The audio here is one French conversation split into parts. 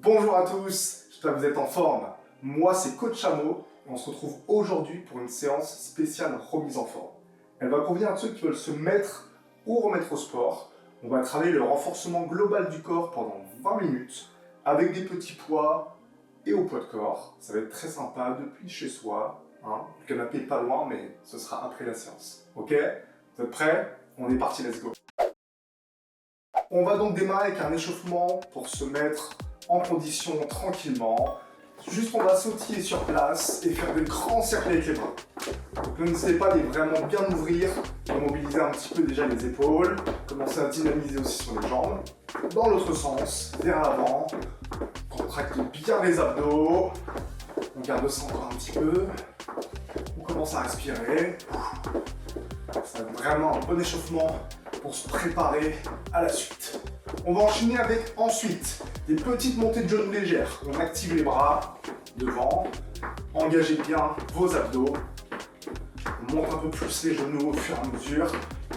Bonjour à tous, j'espère que vous êtes en forme. Moi c'est Coach Chameau et on se retrouve aujourd'hui pour une séance spéciale remise en forme. Elle va convenir à ceux qui veulent se mettre ou remettre au sport. On va travailler le renforcement global du corps pendant 20 minutes avec des petits poids et au poids de corps. Ça va être très sympa depuis chez soi. Le canapé est pas loin mais ce sera après la séance. Ok? Vous êtes prêts? On est parti, let's go. On va donc démarrer avec un échauffement pour se mettre en condition tranquillement. Juste on va sautiller sur place et faire des grands cercles avec les bras. Donc n'hésitez pas à les vraiment bien ouvrir, à mobiliser un petit peu déjà les épaules, commencer à dynamiser aussi sur les jambes. Dans l'autre sens, vers l'avant, contractez bien les abdos, on garde ça encore un petit peu, on commence à respirer. Ça va être vraiment un bon échauffement pour se préparer à la suite. On va enchaîner avec ensuite des petites montées de genoux légères. On active les bras devant, engagez bien vos abdos. On monte un peu plus les genoux au fur et à mesure.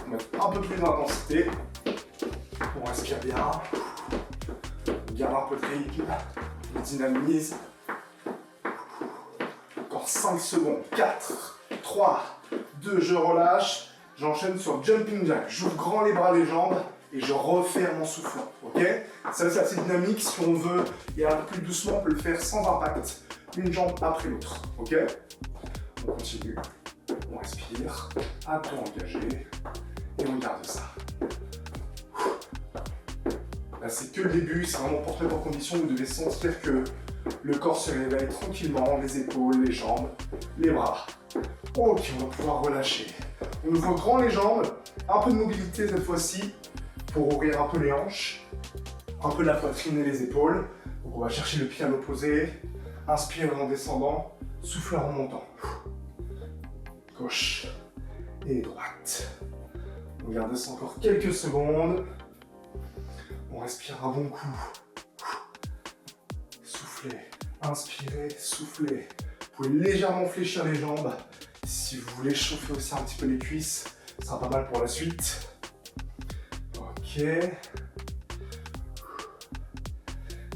On met un peu plus d'intensité. On respire bien. On garde un peu de rythme. On dynamise. Encore 5 secondes. 4, 3, 2, je relâche. J'enchaîne sur Jumping Jack. J'ouvre grand les bras, les jambes et je referme en soufflant. Ok? Ça c'est assez dynamique. Si on veut et un peu plus doucement, on peut le faire sans impact. Une jambe après l'autre. Ok? On continue. On respire. Abdos engagés. Et on garde ça. Là c'est que le début. C'est vraiment pour te mettre en condition. Vous devez sentir que le corps se réveille tranquillement. Les épaules, les jambes, les bras. Ok, on va pouvoir relâcher. On ouvre grand les jambes, un peu de mobilité cette fois-ci pour ouvrir un peu les hanches, un peu la poitrine et les épaules. Donc on va chercher le pied à l'opposé, inspire en descendant, souffle en remontant. Gauche et droite. On garde ça encore quelques secondes. On respire un bon coup. Soufflez, inspirez, soufflez. Vous pouvez légèrement fléchir les jambes. Si vous voulez chauffer aussi un petit peu les cuisses, ça sera pas mal pour la suite. Ok. Et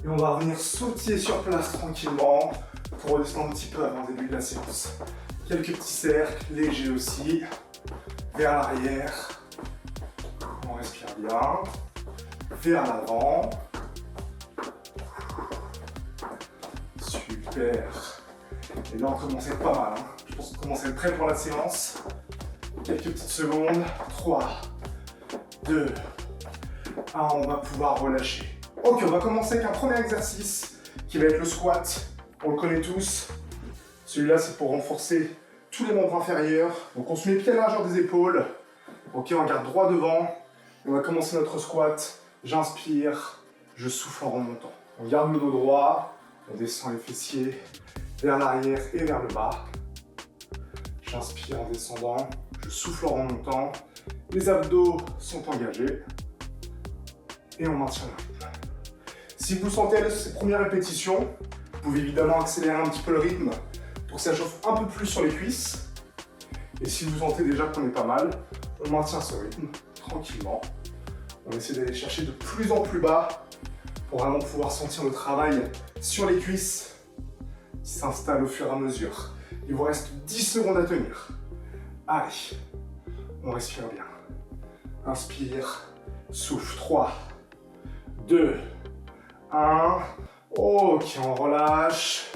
on va revenir sautiller sur place tranquillement pour redescendre un petit peu avant le début de la séance. Quelques petits cercles, légers aussi, vers l'arrière. On respire bien. Vers l'avant. Super. Et là on commence à être pas mal. Je pense qu'on commence à être prêt pour la séance. Quelques petites secondes. 3, 2, 1, on va pouvoir relâcher. Ok, on va commencer avec un premier exercice qui va être le squat. On le connaît tous. Celui-là, c'est pour renforcer tous les membres inférieurs. Donc on se met pied à la largeur des épaules. Ok, on garde droit devant. On va commencer notre squat. J'inspire, je souffle en remontant. On garde le dos droit. On descend les fessiers vers l'arrière et vers le bas. J'inspire en descendant, je souffle en remontant. Les abdos sont engagés. Et on maintient le rythme. Si vous sentez à l'aise sur ces premières répétitions, vous pouvez évidemment accélérer un petit peu le rythme pour que ça chauffe un peu plus sur les cuisses. Et si vous sentez déjà qu'on est pas mal, on maintient ce rythme tranquillement. On essaie d'aller chercher de plus en plus bas pour vraiment pouvoir sentir le travail sur les cuisses qui s'installe au fur et à mesure. Il vous reste 10 secondes à tenir. Allez, on respire bien. Inspire, souffle. 3, 2, 1. Ok, on relâche.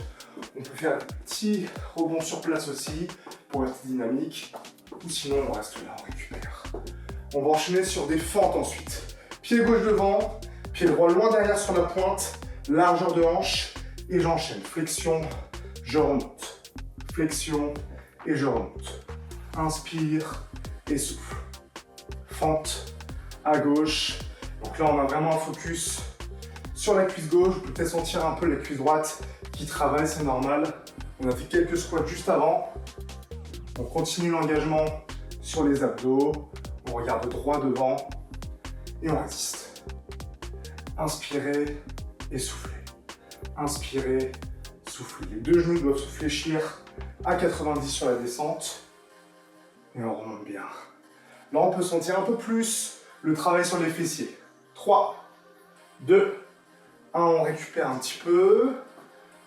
On peut faire un petit rebond sur place aussi pour être dynamique. Ou sinon, on reste là, on récupère. On va enchaîner sur des fentes ensuite. Pied gauche devant, pied droit loin derrière sur la pointe, largeur de hanche. Et j'enchaîne. Flexion, je remonte. Flexion et je remonte. Inspire et souffle. Fente à gauche. Donc là, on a vraiment un focus sur la cuisse gauche. Vous pouvez peut-être sentir un peu la cuisse droite qui travaille, c'est normal. On a fait quelques squats juste avant. On continue l'engagement sur les abdos. On regarde droit devant et on résiste. Inspirez et soufflez. Inspirez, soufflez. Les deux genoux doivent se fléchir à 90 sur la descente. Et on remonte bien. Là, on peut sentir un peu plus le travail sur les fessiers. 3, 2, On récupère un petit peu.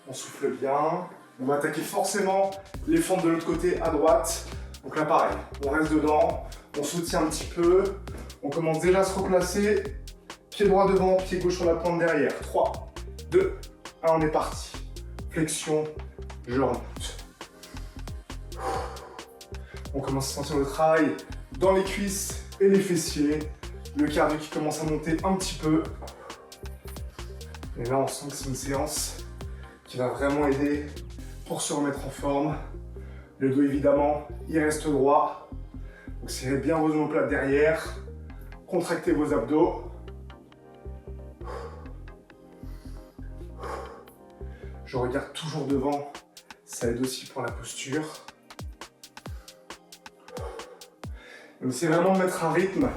On souffle bien. On va attaquer forcément les fentes de l'autre côté à droite. Donc là, pareil, on reste dedans. On soutient un petit peu. On commence déjà à se replacer. Pied droit devant, pied gauche sur la pointe derrière. 3, 2, 1, on est parti. Flexion, je remonte. On commence à sentir le travail dans les cuisses et les fessiers. Le cardio qui commence à monter un petit peu. Et là, on sent que c'est une séance qui va vraiment aider pour se remettre en forme. Le dos, évidemment, il reste droit. Donc, serrez bien vos omoplates derrière. Contractez vos abdos. Je regarde toujours devant. Ça aide aussi pour la posture. Donc, c'est vraiment de mettre un rythme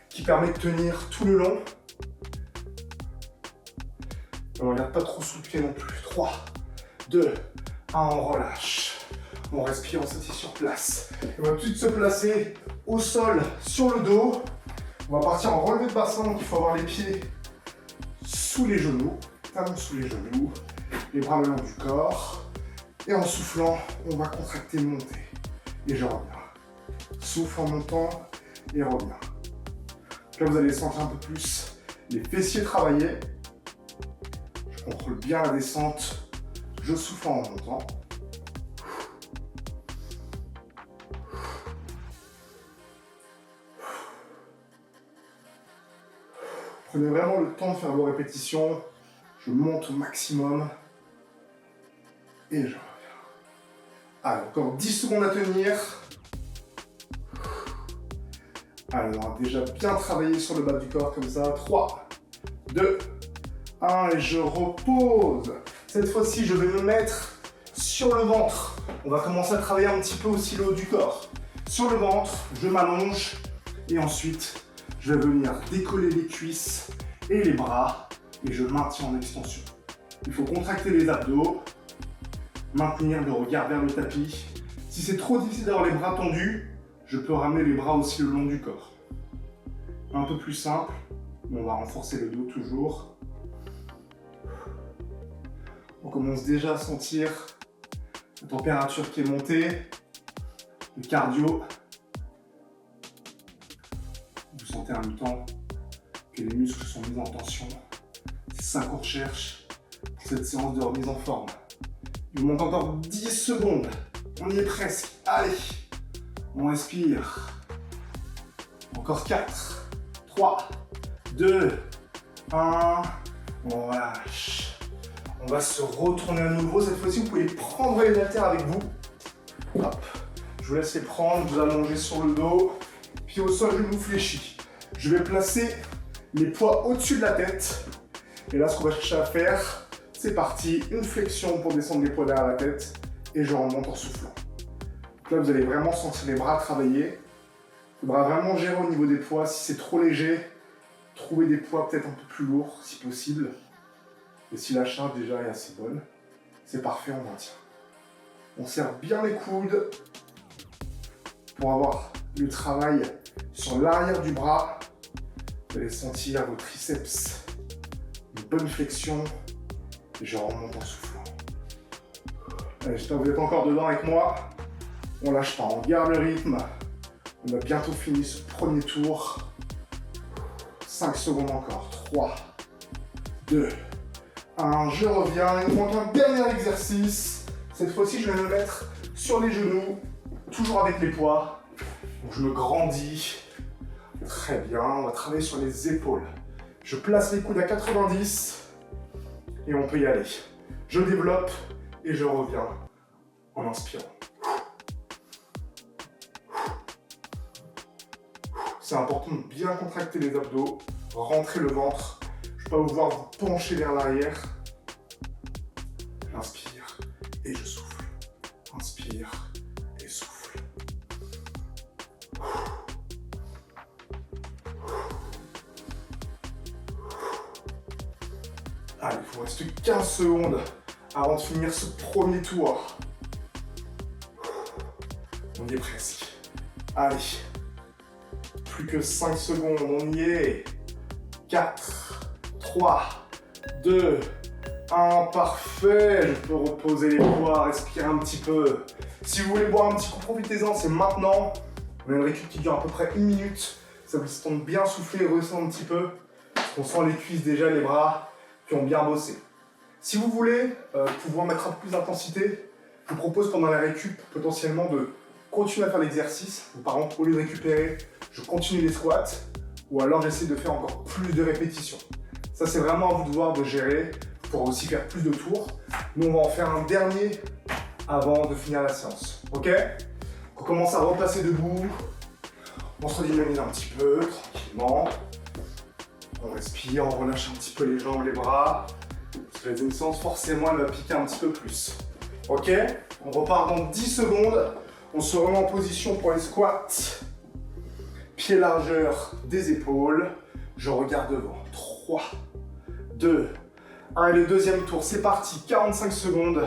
qui permet de tenir tout le long. On ne regarde pas trop sous le pied non plus. 3, 2, 1, on relâche. On respire, on s'assied sur place. On va tout de suite se placer au sol, sur le dos. On va partir en relevé de bassin, donc il faut avoir les pieds sous les genoux, talons sous les genoux, les bras le long du corps. Et en soufflant, on va contracter, monter. Et je reviens. Souffle en montant et reviens. Là, vous allez sentir un peu plus les fessiers travailler. Je contrôle bien la descente. Je souffle en montant. Prenez vraiment le temps de faire vos répétitions. Je monte au maximum. Et je reviens. Allez, encore 10 secondes à tenir. Alors, déjà bien travaillé sur le bas du corps comme ça. 3, 2, 1 et je repose. Cette fois-ci, je vais me mettre sur le ventre. On va commencer à travailler un petit peu aussi le haut du corps. Sur le ventre, je m'allonge et ensuite, je vais venir décoller les cuisses et les bras et je maintiens en extension. Il faut contracter les abdos, maintenir le regard vers le tapis. Si c'est trop difficile d'avoir les bras tendus, je peux ramener les bras aussi le long du corps. Un peu plus simple, mais on va renforcer le dos toujours. On commence déjà à sentir la température qui est montée, le cardio. Vous sentez en même temps que les muscles sont mis en tension. C'est ça qu'on recherche pour cette séance de remise en forme. Il vous manque encore 10 secondes. On y est presque. Allez, on respire. Encore 4, 3, 2, 1. On relâche. On va se retourner à nouveau. Cette fois-ci, vous pouvez prendre les haltères avec vous. Hop. Je vous laisse les prendre, vous allongez sur le dos. Puis au sol, genou fléchi. Je vais placer les poids au-dessus de la tête. Et là, ce qu'on va chercher à faire, c'est parti. Une flexion pour descendre les poids derrière la tête. Et je remonte en soufflant. Donc là, vous allez vraiment sentir les bras travailler. Il faudra vraiment gérer au niveau des poids. Si c'est trop léger, trouvez des poids peut-être un peu plus lourds, si possible. Et si la charge déjà est assez bonne, c'est parfait, on maintient. On serre bien les coudes pour avoir le travail sur l'arrière du bras. Vous allez sentir vos triceps, une bonne flexion. Et je remonte en soufflant. Allez, j'espère que vous êtes encore dedans avec moi. On lâche pas, on garde le rythme. On a bientôt fini ce premier tour. 5 secondes encore. 3, 2, 1. Je reviens. Il nous manque un dernier exercice. Cette fois-ci, je vais me mettre sur les genoux, toujours avec les poids. Donc, je me grandis. Très bien. On va travailler sur les épaules. Je place les coudes à 90 et on peut y aller. Je développe et je reviens en inspirant. C'est important de bien contracter les abdos, rentrer le ventre. Je ne peux pas vous voir vous pencher vers l'arrière. J'inspire et je souffle. Inspire et souffle. Allez, il vous reste 15 secondes avant de finir ce premier tour. On y est presque. Allez. Plus que 5 secondes, on y est. 4, 3, 2, 1, parfait. Je peux reposer les poids, respirer un petit peu. Si vous voulez boire un petit coup, profitez-en, c'est maintenant. On a une récup qui dure à peu près 1 minute. Ça vous tente bien souffler, ressent un petit peu. On sent les cuisses déjà, les bras qui ont bien bossé. Si vous voulez pouvoir mettre un peu plus d'intensité, je vous propose pendant la récup potentiellement de continuer à faire l'exercice. Par exemple, au lieu de récupérer, je continue les squats ou alors j'essaie de faire encore plus de répétitions. Ça, c'est vraiment à vous de voir, de gérer. Vous pourrez aussi faire plus de tours. Nous, on va en faire un dernier avant de finir la séance. Ok? On commence à repasser debout. On se redynamise un petit peu, tranquillement. On respire, on relâche un petit peu les jambes, les bras. Parce que la deuxième séance, forcément, elle va piquer un petit peu plus. Ok? On repart dans 10 secondes. On se remet en position pour les squats. Pied largeur des épaules. Je regarde devant. 3, 2, 1. Et le deuxième tour, c'est parti. 45 secondes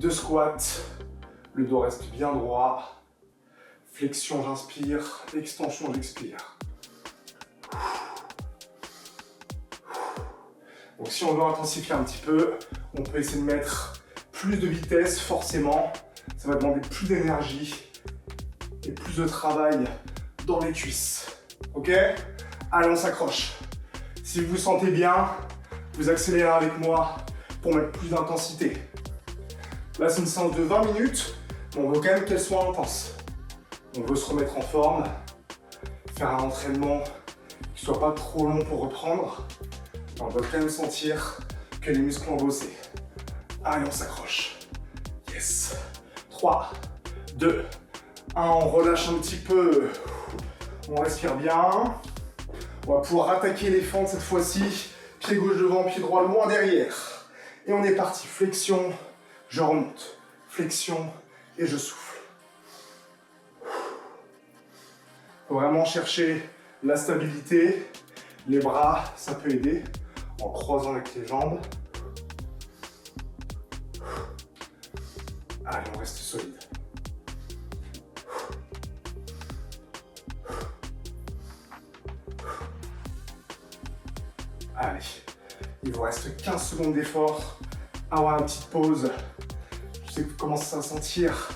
de squat. Le dos reste bien droit. Flexion, j'inspire. Extension, j'expire. Donc si on veut intensifier un petit peu, on peut essayer de mettre plus de vitesse, forcément. Ça va demander plus d'énergie et plus de travail dans les cuisses. Ok? Allez, on s'accroche. Si vous vous sentez bien, vous accélérez avec moi pour mettre plus d'intensité. Là, c'est une séance de 20 minutes, mais on veut quand même qu'elle soit intense. On veut se remettre en forme, faire un entraînement qui ne soit pas trop long pour reprendre. On va quand même sentir que les muscles ont bossé. Allez, on s'accroche. Yes. 3, 2, 1. On relâche un petit peu. On respire bien. On va pouvoir attaquer les fentes cette fois-ci. Pied gauche devant, pied droit loin derrière. Et on est parti. Flexion, je remonte. Flexion et je souffle. Faut vraiment chercher la stabilité. Les bras, ça peut aider. En croisant avec les jambes. Allez, on reste solide. Allez, il vous reste 15 secondes d'effort. Avoir une petite pause. Je sais que vous commencez à sentir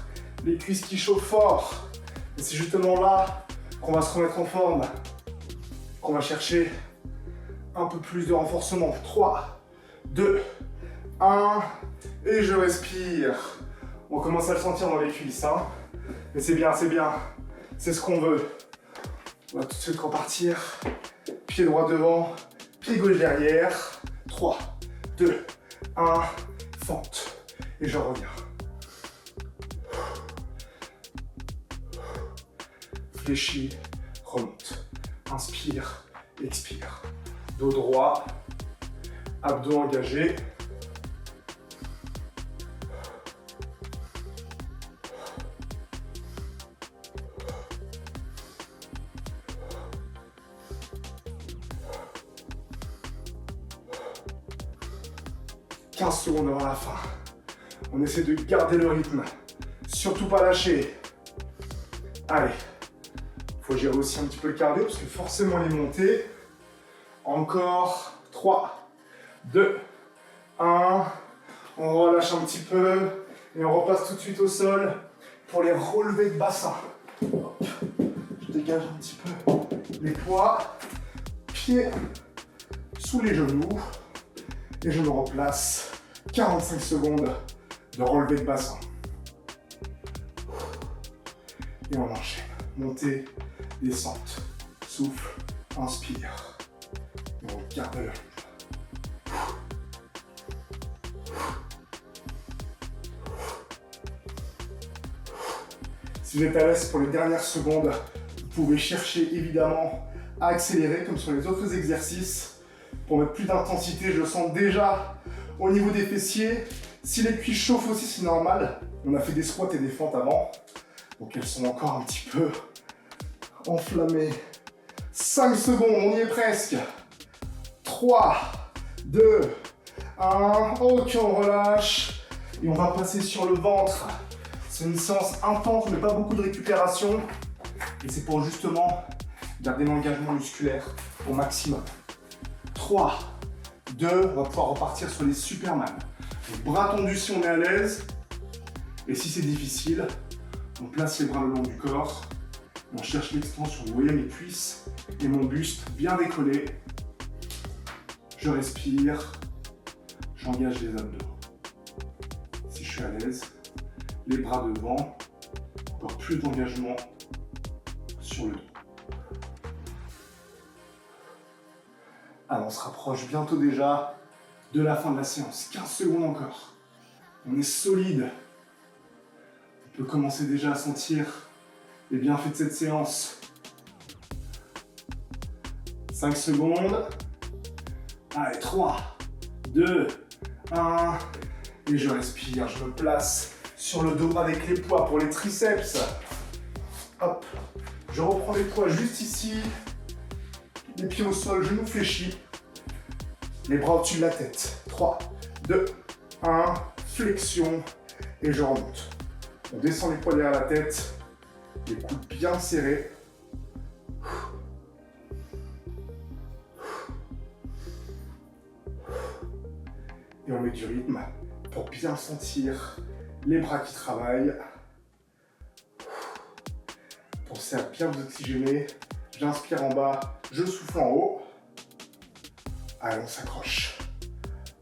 les cuisses qui chauffent fort. Et c'est justement là qu'on va se remettre en forme. Qu'on va chercher un peu plus de renforcement. 3, 2, 1. Et je respire. On commence à le sentir dans les cuisses. Hein. Mais c'est bien, c'est bien. C'est ce qu'on veut. On va tout de suite repartir. Pied droit devant, pied gauche derrière. 3, 2, 1. Fente. Et je reviens. Fléchis, remonte. Inspire, expire. Dos droit, abdos engagés. « 15 secondes avant la fin. On essaie de garder le rythme. Surtout pas lâcher. Allez. Il faut gérer aussi un petit peu le cardio parce que forcément les montées. Encore 3, 2, 1. On relâche un petit peu et on repasse tout de suite au sol pour les relevés de bassin. Hop. Je dégage un petit peu les poids, pieds sous les genoux et je me replace. 45 secondes de relevé de bassin. Et on enchaîne. Montée, descente, souffle, inspire. Et on garde le rythme. Si vous êtes à l'aise pour les dernières secondes, vous pouvez chercher évidemment à accélérer comme sur les autres exercices. Pour mettre plus d'intensité, je sens déjà au niveau des fessiers. Si les cuisses chauffent aussi, c'est normal. On a fait des squats et des fentes avant. Donc elles sont encore un petit peu enflammées. 5 secondes, on y est presque. 3, 2, 1. Ok, on relâche. Et on va passer sur le ventre. C'est une séance intense, mais pas beaucoup de récupération. Et c'est pour justement garder l'engagement musculaire au maximum. 3, 2, on va pouvoir repartir sur les Superman. Donc, bras tendus si on est à l'aise. Et si c'est difficile, on place les bras le long du corps. On cherche l'extension. Vous voyez mes cuisses et mon buste bien décollés. Je respire. J'engage les abdos. Si je suis à l'aise, les bras devant. Encore plus d'engagement sur le dos. Alors on se rapproche bientôt déjà de la fin de la séance. 15 secondes encore. On est solide. On peut commencer déjà à sentir les bienfaits de cette séance. 5 secondes. Allez, 3, 2, 1. Et je respire, je me place sur le dos avec les poids pour les triceps. Hop. Je reprends les poids juste ici. Les pieds au sol, genoux fléchis. Les bras au-dessus de la tête. 3, 2, 1. Flexion. Et je remonte. On descend les poids derrière la tête. Les coudes bien serrés. Et on met du rythme pour bien sentir les bras qui travaillent. Pensez à bien vous oxygéner. J'inspire en bas, je souffle en haut. Allez, on s'accroche.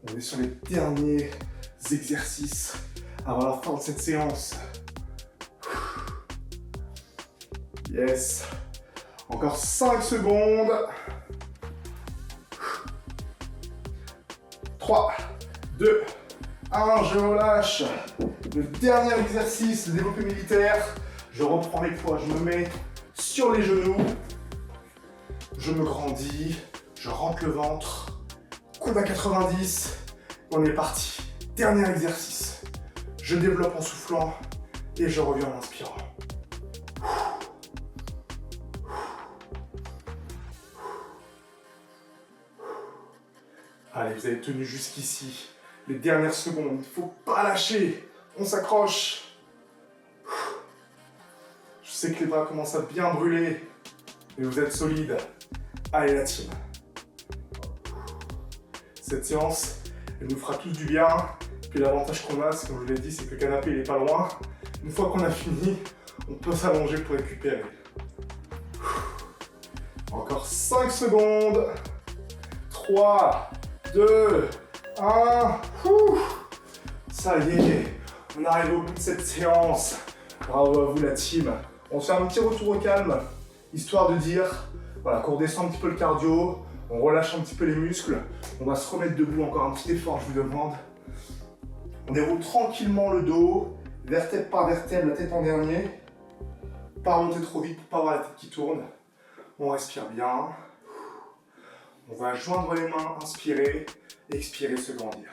On est sur les derniers exercices avant la fin de cette séance. Yes. Encore 5 secondes. 3, 2, 1, je relâche. Le dernier exercice, le développé militaire. Je reprends les poids, je me mets sur les genoux. Je me grandis, je rentre le ventre. Coude à 90. On est parti. Dernier exercice. Je développe en soufflant et je reviens en inspirant. Allez, vous avez tenu jusqu'ici. Les dernières secondes, il ne faut pas lâcher. On s'accroche. Je sais que les bras commencent à bien brûler, mais vous êtes solide. Allez la team. Cette séance, elle nous fera tous du bien. Puis l'avantage qu'on a, c'est comme je vous l'ai dit, c'est que le canapé il est pas loin. Une fois qu'on a fini, on peut s'allonger pour récupérer. Encore 5 secondes. 3, 2, 1. Ça y est, on arrive au bout de cette séance. Bravo à vous la team. On se fait un petit retour au calme, histoire de dire, voilà, qu'on redescend un petit peu le cardio, on relâche un petit peu les muscles, on va se remettre debout, encore un petit effort, je vous demande. On déroule tranquillement le dos, vertèbre par vertèbre, la tête en dernier. Pas remonter trop vite pour pas avoir la tête qui tourne. On respire bien. On va joindre les mains, inspirer, expirer, se grandir.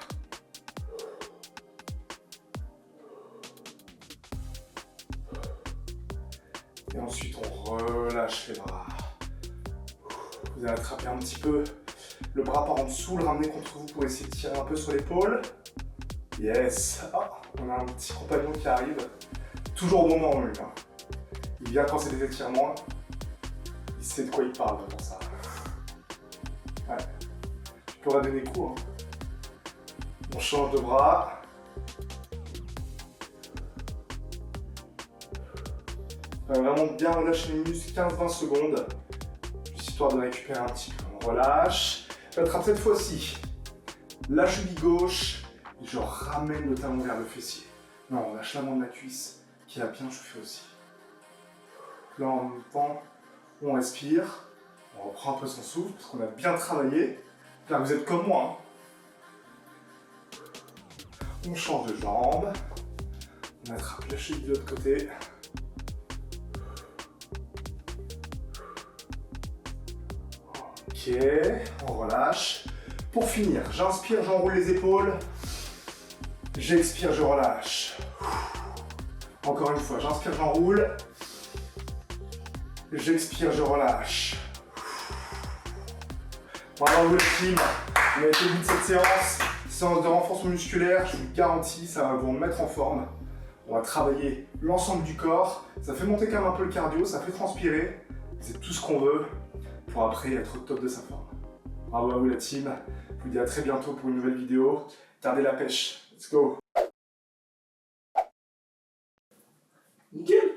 Et ensuite, on relâche les bras. Vous allez attraper un petit peu le bras par en dessous, le ramener contre vous pour essayer de tirer un peu sur l'épaule. Yes. Oh, on a un petit compagnon qui arrive. Toujours au bon moment, lui. Il vient quand c'est des étirements. Il sait de quoi il parle pour ça. Ouais. Tu pourras donner coup. Hein. On change de bras. On va vraiment bien relâcher les muscles, 15-20 secondes. Histoire de récupérer un petit peu. On relâche. J'attrape cette fois-ci la cheville gauche et je ramène le talon vers le fessier. Non, on lâche l'avant de la cuisse qui a bien chauffé aussi. Là, en même temps, on respire. On reprend un peu son souffle parce qu'on a bien travaillé. Là, vous êtes comme moi. Hein. On change de jambe. On attrape la cheville de l'autre côté. Ok, on relâche. Pour finir, j'inspire, j'enroule les épaules. J'expire, je relâche. Encore une fois, j'inspire, j'enroule. J'expire, je relâche. Bravo le team, on a été au bout de cette séance de renforcement musculaire, je vous le garantis, ça va vous remettre en forme. On va travailler l'ensemble du corps, ça fait monter quand même un peu le cardio, ça fait transpirer. C'est tout ce qu'on veut pour après être au top de sa forme. Bravo à vous la team, Je vous dis à très bientôt pour une nouvelle vidéo. Gardez la pêche. Let's go. Nickel.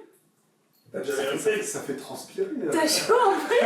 T'as déjà vérifié? Ça fait transpirer. T'as chaud en vrai.